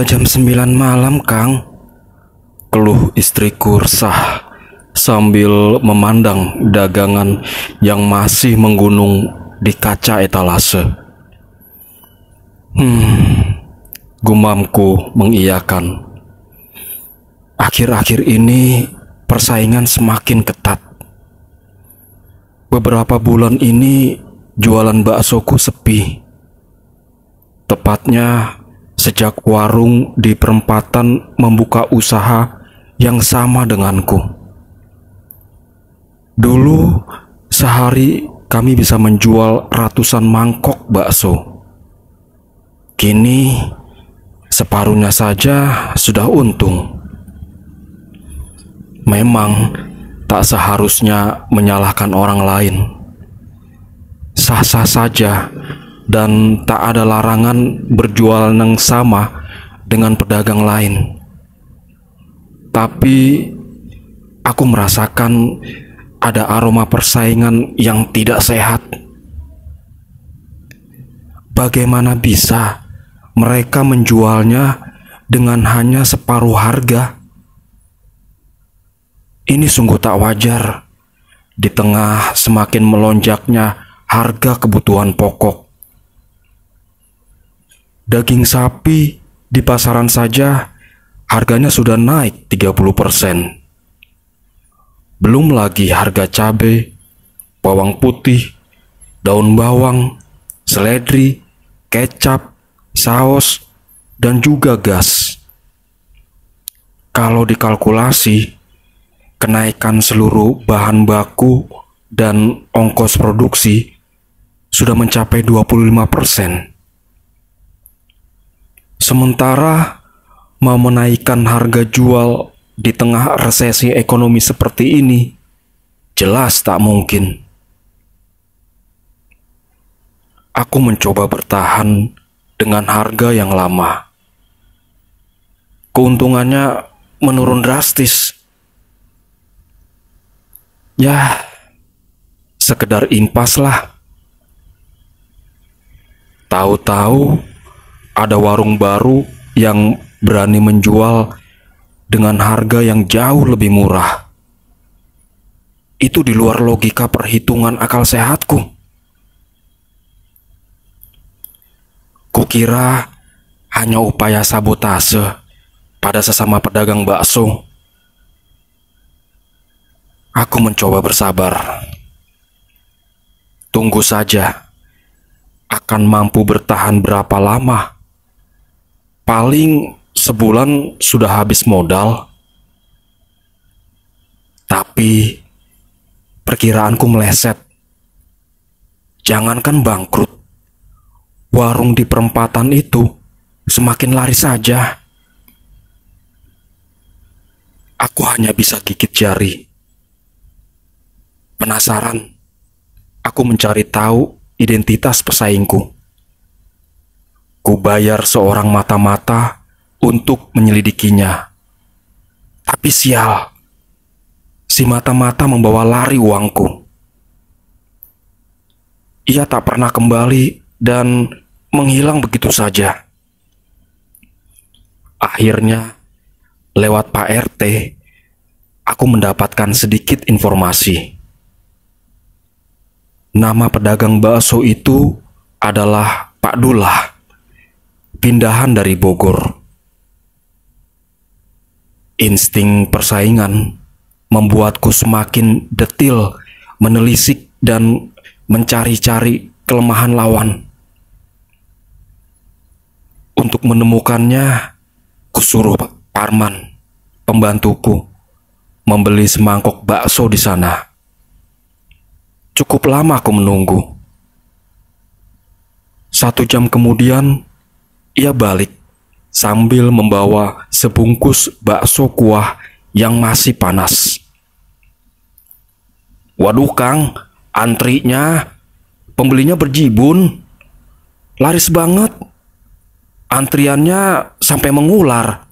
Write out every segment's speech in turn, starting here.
Sudah jam 9 malam, Kang. Keluh istriku resah sambil memandang dagangan yang masih menggunung di kaca etalase. Gumamku mengiyakan. Akhir-akhir ini persaingan semakin ketat. Beberapa bulan ini jualan baksoku sepi. Tepatnya sejak warung di perempatan membuka usaha yang sama denganku. Dulu sehari kami bisa menjual ratusan mangkok bakso. Kini separuhnya saja sudah untung. Memang tak seharusnya menyalahkan orang lain. Sah-sah saja dan tak ada larangan berjualan yang sama dengan pedagang lain. Tapi aku merasakan ada aroma persaingan yang tidak sehat. Bagaimana bisa mereka menjualnya dengan hanya separuh harga? Ini sungguh tak wajar di tengah semakin melonjaknya harga kebutuhan pokok. Daging sapi di pasaran saja harganya sudah naik 30%. Belum lagi harga cabai, bawang putih, daun bawang, seledri, kecap, saus, dan juga gas. Kalau dikalkulasi, kenaikan seluruh bahan baku dan ongkos produksi sudah mencapai 25%. Sementara mau menaikkan harga jual di tengah resesi ekonomi seperti ini jelas tak mungkin. Aku mencoba bertahan dengan harga yang lama. Keuntungannya menurun drastis. Ya, sekedar impas lah. Tahu-tahu ada warung baru yang berani menjual dengan harga yang jauh lebih murah. Itu di luar logika perhitungan akal sehatku. Kukira hanya upaya sabotase pada sesama pedagang bakso. Aku mencoba bersabar. Tunggu saja, akan mampu bertahan berapa lama? Paling sebulan sudah habis modal. Tapi perkiraanku meleset. Jangankan bangkrut, warung di perempatan itu semakin lari saja. Aku hanya bisa gigit jari. Penasaran, aku mencari tahu identitas pesaingku. Ku bayar seorang mata-mata untuk menyelidikinya. Tapi sial, si mata-mata membawa lari uangku. Ia tak pernah kembali dan menghilang begitu saja. Akhirnya, lewat Pak RT, aku mendapatkan sedikit informasi. Nama pedagang bakso itu adalah Pak Dullah, pindahan dari Bogor. Insting persaingan membuatku semakin detil menelisik dan mencari-cari kelemahan lawan. Untuk menemukannya, kusuruh Pak Parman, pembantuku, membeli semangkok bakso di sana. Cukup lama aku menunggu. 1 jam kemudian, ia balik sambil membawa sebungkus bakso kuah yang masih panas. Waduh Kang, antrinya, pembelinya berjibun. Laris banget. Antriannya sampai mengular,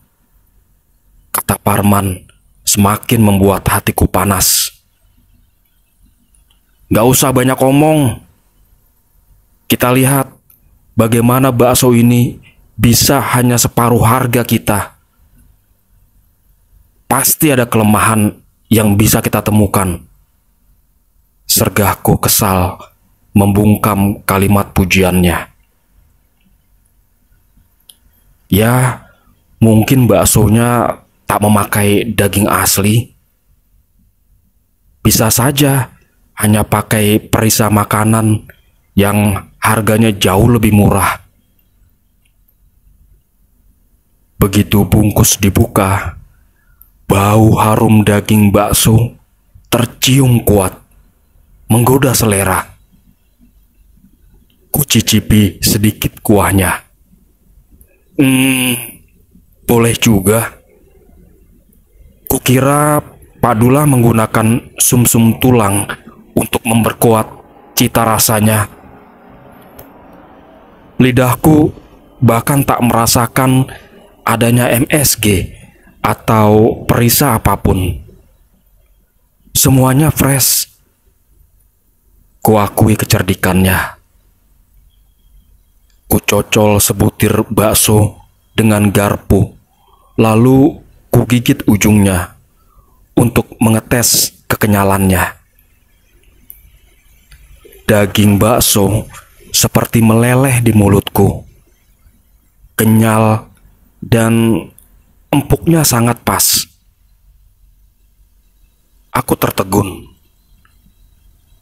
kata Parman, semakin membuat hatiku panas. Gak usah banyak omong. Kita lihat bagaimana bakso ini bisa hanya separuh harga kita. Pasti ada kelemahan yang bisa kita temukan. Sergahku kesal membungkam kalimat pujiannya. Ya, mungkin baksonya tak memakai daging asli. Bisa saja hanya pakai perisa makanan yang harganya jauh lebih murah. Begitu bungkus dibuka, bau harum daging bakso tercium kuat, menggoda selera. Kucicipi sedikit kuahnya. Boleh juga. Kukira Pak Dula menggunakan sumsum tulang untuk memperkuat cita rasanya. Lidahku bahkan tak merasakan adanya MSG atau perisa apapun. Semuanya fresh. Kuakui kecerdikannya. Kucocol sebutir bakso dengan garpu, lalu kugigit ujungnya untuk mengetes kekenyalannya. Daging bakso seperti meleleh di mulutku. Kenyal dan empuknya sangat pas. Aku tertegun.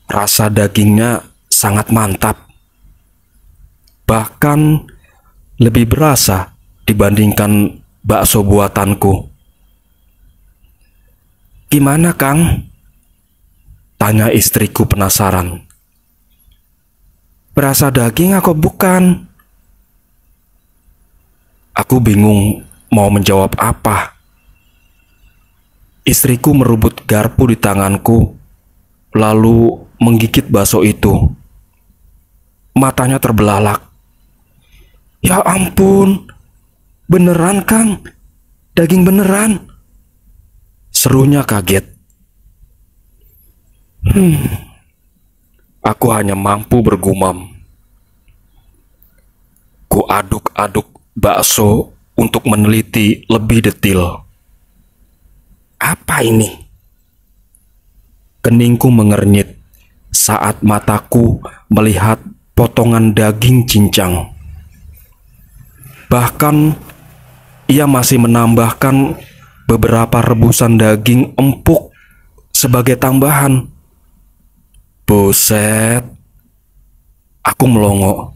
Rasa dagingnya sangat mantap. Bahkan lebih berasa dibandingkan bakso buatanku. "Gimana, Kang?" tanya istriku penasaran. "Berasa daging atau bukan?" Aku bingung mau menjawab apa. Istriku merebut garpu di tanganku, lalu menggigit bakso itu. Matanya terbelalak. "Ya ampun, beneran, Kang? Daging beneran?" serunya kaget. Aku hanya mampu bergumam. Ku aduk-aduk bakso untuk meneliti lebih detail. Apa ini? Keningku mengernyit saat mataku melihat potongan daging cincang. Bahkan ia masih menambahkan beberapa rebusan daging empuk sebagai tambahan. Buset, aku melongo.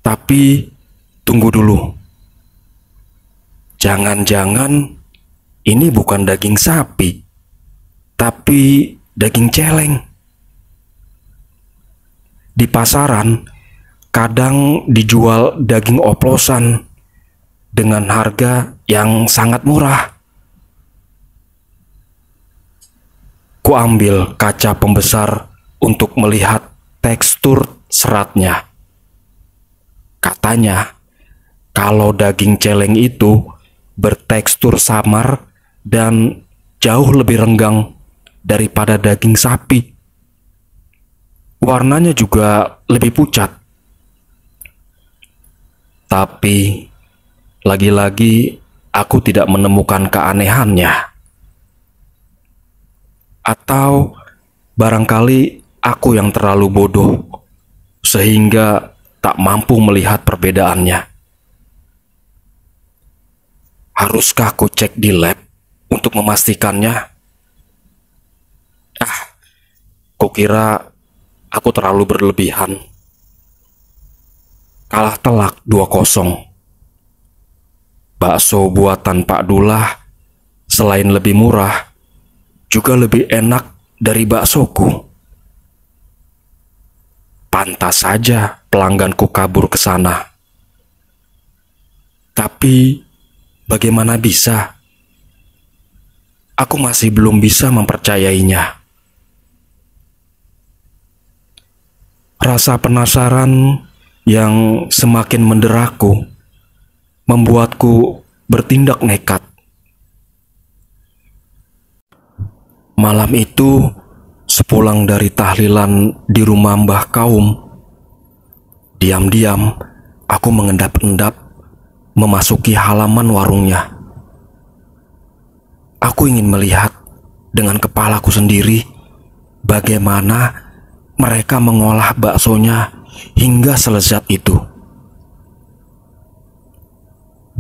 Tapi tunggu dulu. Jangan-jangan ini bukan daging sapi, tapi daging celeng. Di pasaran kadang dijual daging oplosan dengan harga yang sangat murah. Kuambil kaca pembesar untuk melihat tekstur seratnya. Katanya, kalau daging celeng itu bertekstur samar dan jauh lebih renggang daripada daging sapi. Warnanya juga lebih pucat. Tapi lagi-lagi aku tidak menemukan keanehannya. Atau barangkali aku yang terlalu bodoh sehingga tak mampu melihat perbedaannya. Haruskah aku cek di lab untuk memastikannya? Kukira aku terlalu berlebihan. Kalah telak 2-0. Bakso buatan Pak Dullah selain lebih murah, juga lebih enak dari baksoku. Pantas saja pelangganku kabur ke sana. Tapi bagaimana bisa? Aku masih belum bisa mempercayainya. Rasa penasaran yang semakin menderaku membuatku bertindak nekat. Malam itu, sepulang dari tahlilan di rumah Mbah Kaum, diam-diam aku mengendap-endap memasuki halaman warungnya. Aku ingin melihat dengan kepalaku sendiri bagaimana mereka mengolah baksonya hingga selezat itu.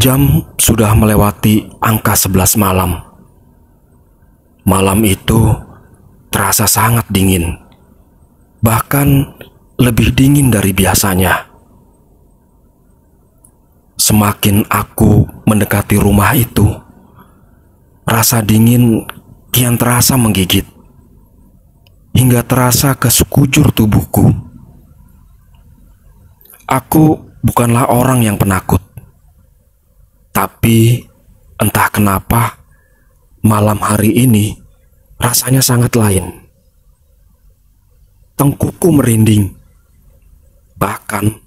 Jam sudah melewati angka 11 malam. Malam itu terasa sangat dingin, bahkan lebih dingin dari biasanya. Semakin aku mendekati rumah itu, rasa dingin kian terasa menggigit, hingga terasa ke sekujur tubuhku. Aku bukanlah orang yang penakut, tapi entah kenapa malam hari ini rasanya sangat lain. Tengkukku merinding, bahkan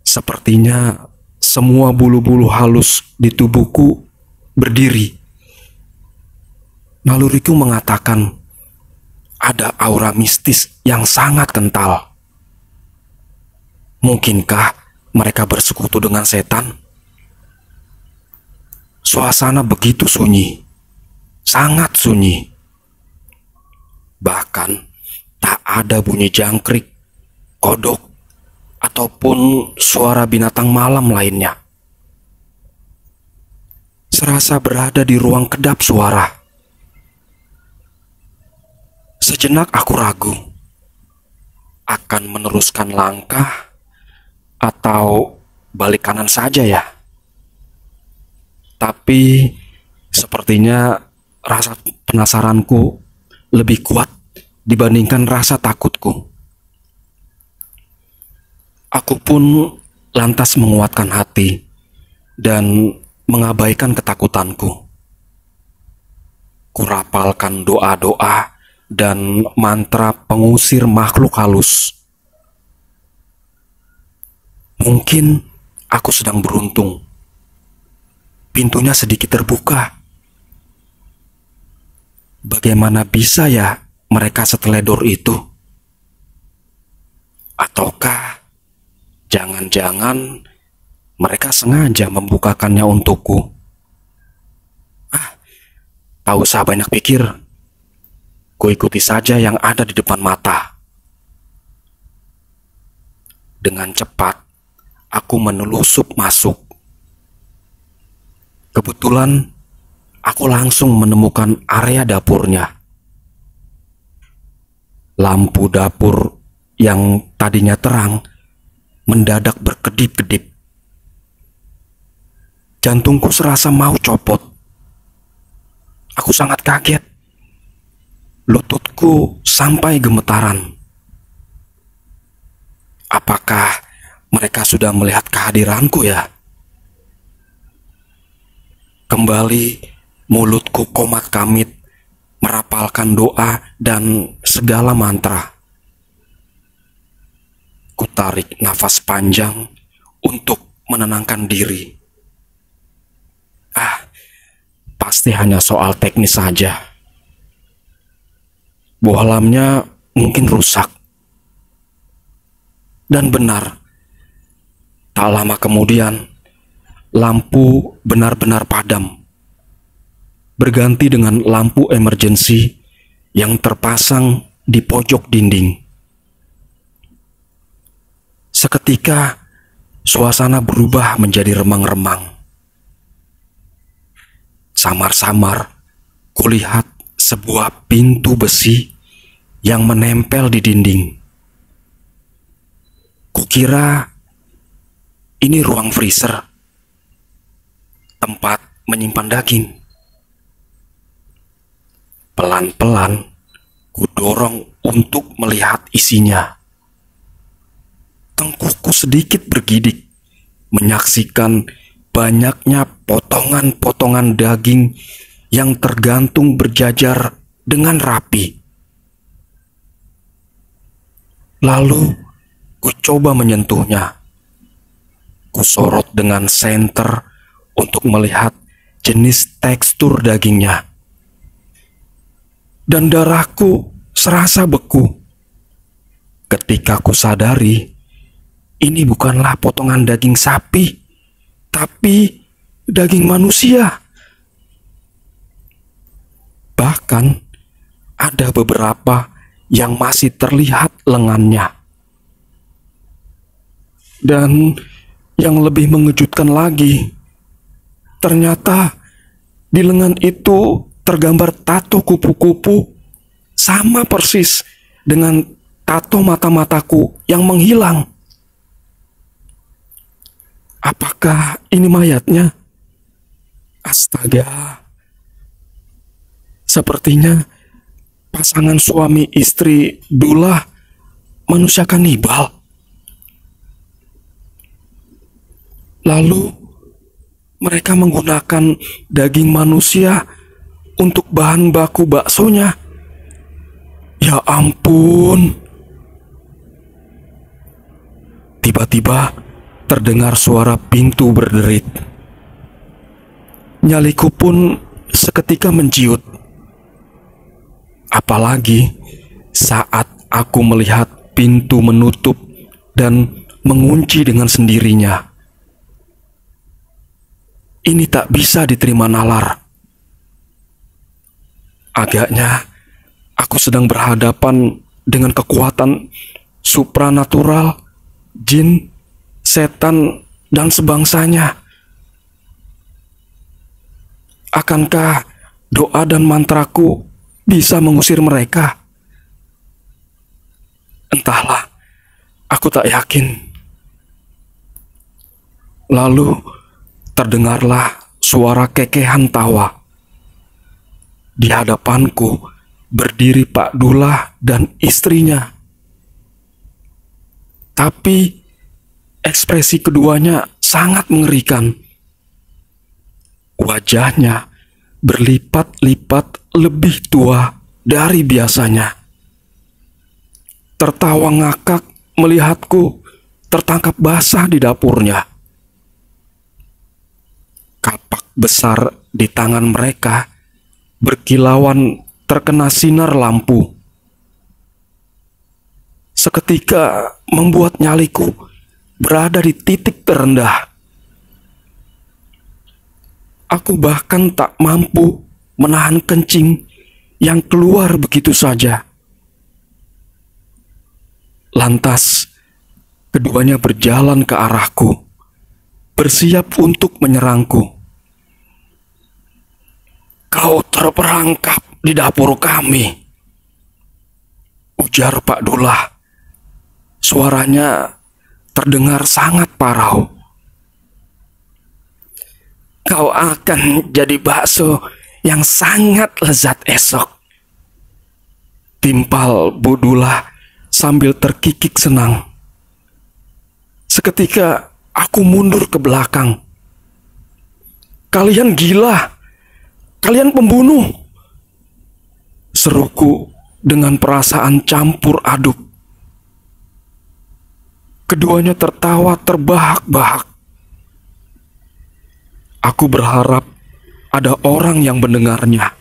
sepertinya semua bulu-bulu halus di tubuhku berdiri. Naluriku mengatakan ada aura mistis yang sangat kental. Mungkinkah mereka bersekutu dengan setan? Suasana begitu sunyi, sangat sunyi. Bahkan tak ada bunyi jangkrik, kodok, ataupun suara binatang malam lainnya. Serasa berada di ruang kedap suara. Sejenak aku ragu akan meneruskan langkah atau balik kanan saja ya. Tapi sepertinya rasa penasaranku lebih kuat dibandingkan rasa takutku. Aku pun lantas menguatkan hati dan mengabaikan ketakutanku. Kurapalkan doa-doa dan mantra pengusir makhluk halus. Mungkin aku sedang beruntung. Pintunya sedikit terbuka. Bagaimana bisa ya mereka seteledor itu? Ataukah jangan-jangan mereka sengaja membukakannya untukku? Tak usah banyak pikir. Ku ikuti saja yang ada di depan mata. Dengan cepat, aku menelusup masuk. Kebetulan, aku langsung menemukan area dapurnya. Lampu dapur yang tadinya terang mendadak berkedip-kedip. Jantungku serasa mau copot. Aku sangat kaget. Lututku sampai gemetaran. Apakah mereka sudah melihat kehadiranku ya? Kembali mulutku komat kamit merapalkan doa dan segala mantra. Ku tarik nafas panjang untuk menenangkan diri. Pasti hanya soal teknis saja. Bohlamnya mungkin rusak. Dan benar, tak lama kemudian, lampu benar-benar padam. Berganti dengan lampu emergency yang terpasang di pojok dinding. Seketika, suasana berubah menjadi remang-remang. Samar-samar, kulihat sebuah pintu besi yang menempel di dinding. Kukira ini ruang freezer, tempat menyimpan daging. Pelan-pelan, kudorong untuk melihat isinya. Tengkukku sedikit bergidik, menyaksikan banyaknya potongan-potongan daging yang tergantung berjajar dengan rapi. Lalu, ku coba menyentuhnya. Ku sorot dengan senter untuk melihat jenis tekstur dagingnya. Dan darahku serasa beku ketika ku sadari ini bukanlah potongan daging sapi, tapi daging manusia. Bahkan ada beberapa yang masih terlihat lengannya. Dan yang lebih mengejutkan lagi, ternyata di lengan itu tergambar tato kupu-kupu sama persis dengan tato mata-mataku yang menghilang. Apakah ini mayatnya? Astaga. Sepertinya pasangan suami istri Dullah manusia kanibal. Lalu mereka menggunakan daging manusia untuk bahan baku baksonya. Ya ampun. Tiba-tiba terdengar suara pintu berderit. Nyaliku pun seketika menciut. Apalagi saat aku melihat pintu menutup dan mengunci dengan sendirinya. Ini tak bisa diterima nalar. Agaknya aku sedang berhadapan dengan kekuatan supranatural, jin, setan, dan sebangsanya. Akankah doa dan mantraku bisa mengusir mereka? Entahlah, aku tak yakin. Lalu terdengarlah suara kekehan tawa. Di hadapanku berdiri Pak Dullah dan istrinya. Tapi ekspresi keduanya sangat mengerikan. Wajahnya berlipat-lipat lebih tua dari biasanya. Tertawa ngakak melihatku tertangkap basah di dapurnya. Kapak besar di tangan mereka berkilauan terkena sinar lampu. Seketika membuat nyaliku berada di titik terendah. Aku bahkan tak mampu menahan kencing yang keluar begitu saja. Lantas, keduanya berjalan ke arahku, bersiap untuk menyerangku. "Kau terperangkap di dapur kami," ujar Pak Dullah. Suaranya terdengar sangat parau. "Kau akan jadi bakso yang sangat lezat esok," timpal Bu Dullah sambil terkikik senang. Seketika aku mundur ke belakang. "Kalian gila! Kalian pembunuh!" seruku dengan perasaan campur aduk. Keduanya tertawa terbahak-bahak. Aku berharap ada orang yang mendengarnya.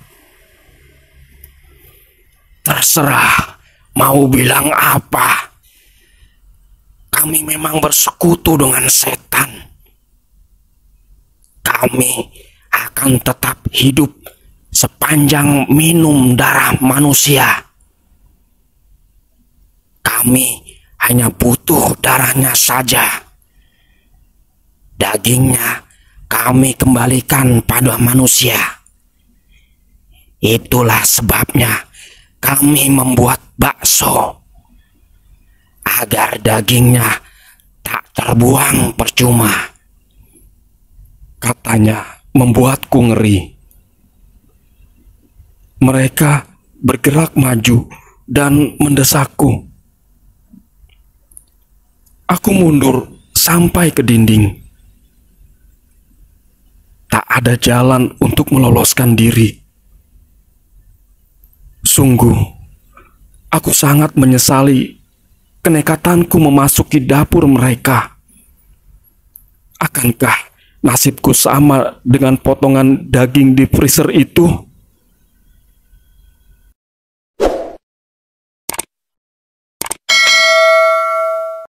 "Terserah mau bilang apa. Kami memang bersekutu dengan setan. Kami akan tetap hidup sepanjang minum darah manusia. Kami hanya butuh darahnya saja. Dagingnya kami kembalikan pada manusia. Itulah sebabnya kami membuat bakso, agar dagingnya tak terbuang percuma," katanya membuatku ngeri. Mereka bergerak maju dan mendesakku. Aku mundur sampai ke dinding. Tak ada jalan untuk meloloskan diri. Sungguh, aku sangat menyesali kenekatanku memasuki dapur mereka. Akankah nasibku sama dengan potongan daging di freezer itu?